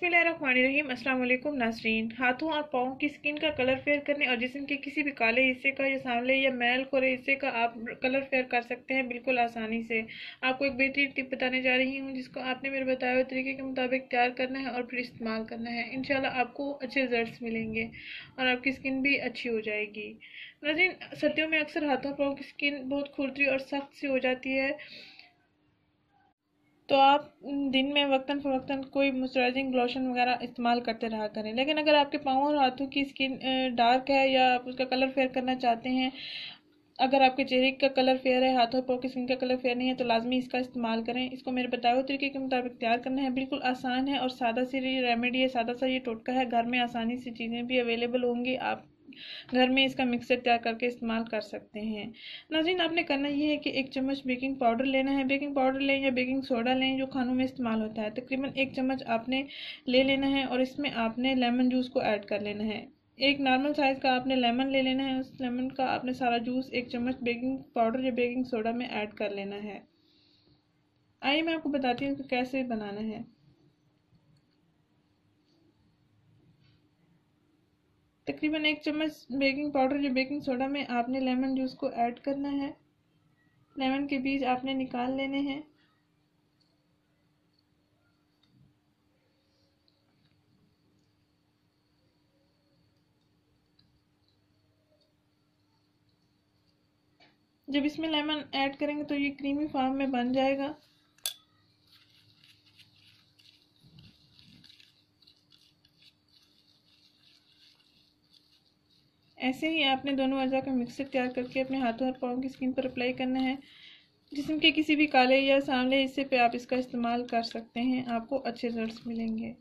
बिस्मिल्लाहिर्रहमानिर्रहीम। अस्सलाम वालेकुम नाज़रीन। हाथों और पाँव की स्किन का कलर फेयर करने और जिस्म के किसी भी काले हिस्से का या सांवले या मैल खोरे हिस्से का आप कलर फेयर कर सकते हैं बिल्कुल आसानी से। आपको एक बेहतरीन टिप बताने जा रही हूँ जिसको आपने मेरे बताए हुए तरीके के मुताबिक तैयार करना है और फिर इस्तेमाल करना है। इंशाल्लाह आपको अच्छे रिजल्ट्स मिलेंगे और आपकी स्किन भी अच्छी हो जाएगी। नाज़रीन, सर्दियों में अक्सर हाथों पाँव की स्किन बहुत खुरदरी और सख्त सी हो जाती है, तो आप दिन में वक्तन फ़वक्तन कोई मॉइस्चराइजिंग लोशन वगैरह इस्तेमाल करते रहा करें। लेकिन अगर आपके पाँव और हाथों की स्किन डार्क है या आप उसका कलर फेयर करना चाहते हैं, अगर आपके चेहरे का कलर फेयर है, हाथों पाँव की स्किन का कलर फेयर नहीं है, तो लाजमी इसका इस्तेमाल करें। इसको मेरे बताए हुए तरीके के मुताबिक तैयार करना है। बिल्कुल आसान है और सादा सी रेमेडी है, सादा सा ये टोटका है। घर में आसानी से चीज़ें भी अवेलेबल होंगी, आप घर में इसका मिक्सर तैयार करके इस्तेमाल कर सकते हैं। नाज़रीन, आपने करना ये है कि 1 चम्मच बेकिंग पाउडर लेना है। बेकिंग पाउडर लें या बेकिंग सोडा लें, जो खानों में इस्तेमाल होता है। तकरीबन 1 चम्मच आपने ले लेना है और इसमें आपने लेमन जूस को ऐड कर लेना है। एक नॉर्मल साइज़ का आपने लेमन ले लेना है। उस लेमन का आपने सारा जूस 1 चम्मच बेकिंग पाउडर या बेकिंग सोडा में ऐड कर लेना है। आइए मैं आपको बताती हूँ कि कैसे बनाना है। तकरीबन 1 चम्मच बेकिंग पाउडर या बेकिंग सोडा में आपने लेमन जूस को ऐड करना है। लेमन के बीज आपने निकाल लेने हैं। जब इसमें लेमन ऐड करेंगे तो ये क्रीमी फॉर्म में बन जाएगा। ऐसे ही आपने दोनों अज़ा का मिक्सर तैयार करके अपने हाथों और पाँव की स्किन पर अप्लाई करना है। जिस्म के किसी भी काले या सांवले हिस्से पे आप इसका इस्तेमाल कर सकते हैं, आपको अच्छे रिजल्ट्स मिलेंगे।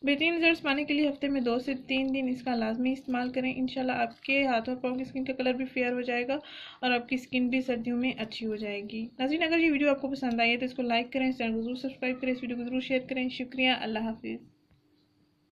बेहतरीन रिजल्ट्स पाने के लिए हफ्ते में 2 से 3 दिन इसका लाजमी इस्तेमाल करें। इंशाल्लाह आपके हाथों और पाँव की स्किन का कलर भी फेयर हो जाएगा और आपकी स्किन भी सर्दियों में अच्छी हो जाएगी। नाज़रीन, अगर ये वीडियो आपको पसंद आई है तो इसको लाइक करें, चैनल को जरूर सब्सक्राइब करें, इस वीडियो को जरूर शेयर करें। शुक्रिया, अल्लाह हाफिज़।